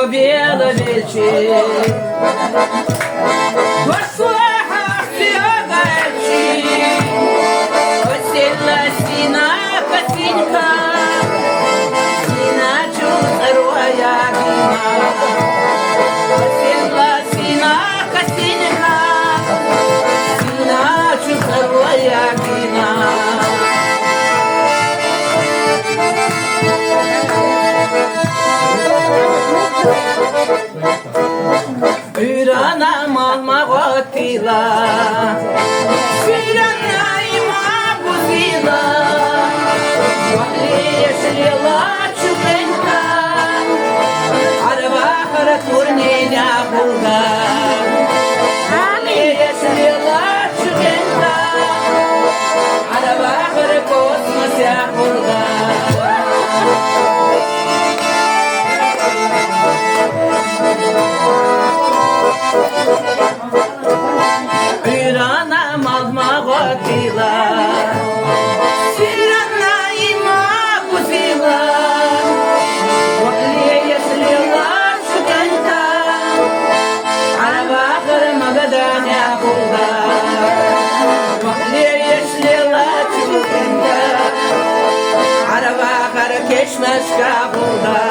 победа вечер. Послаха сиагачи, осела сина косинка, сина чуцеруя гина. Осела сина косинка, сина чуцеруя гина. Ürana malma gotila, Sirana ima buzila, Ваhliyeshlela чубенка, Арвахара турнеля булга. Ваhliyeshlela чубенка, Арвахара космося булга. Ürana malma gotila, Sirana ima buzila, Ваhliyeshlela чубенка, Арвахара магадanya булга. Ваhliyeshlela чубенка, Арвахара кешнашка булга.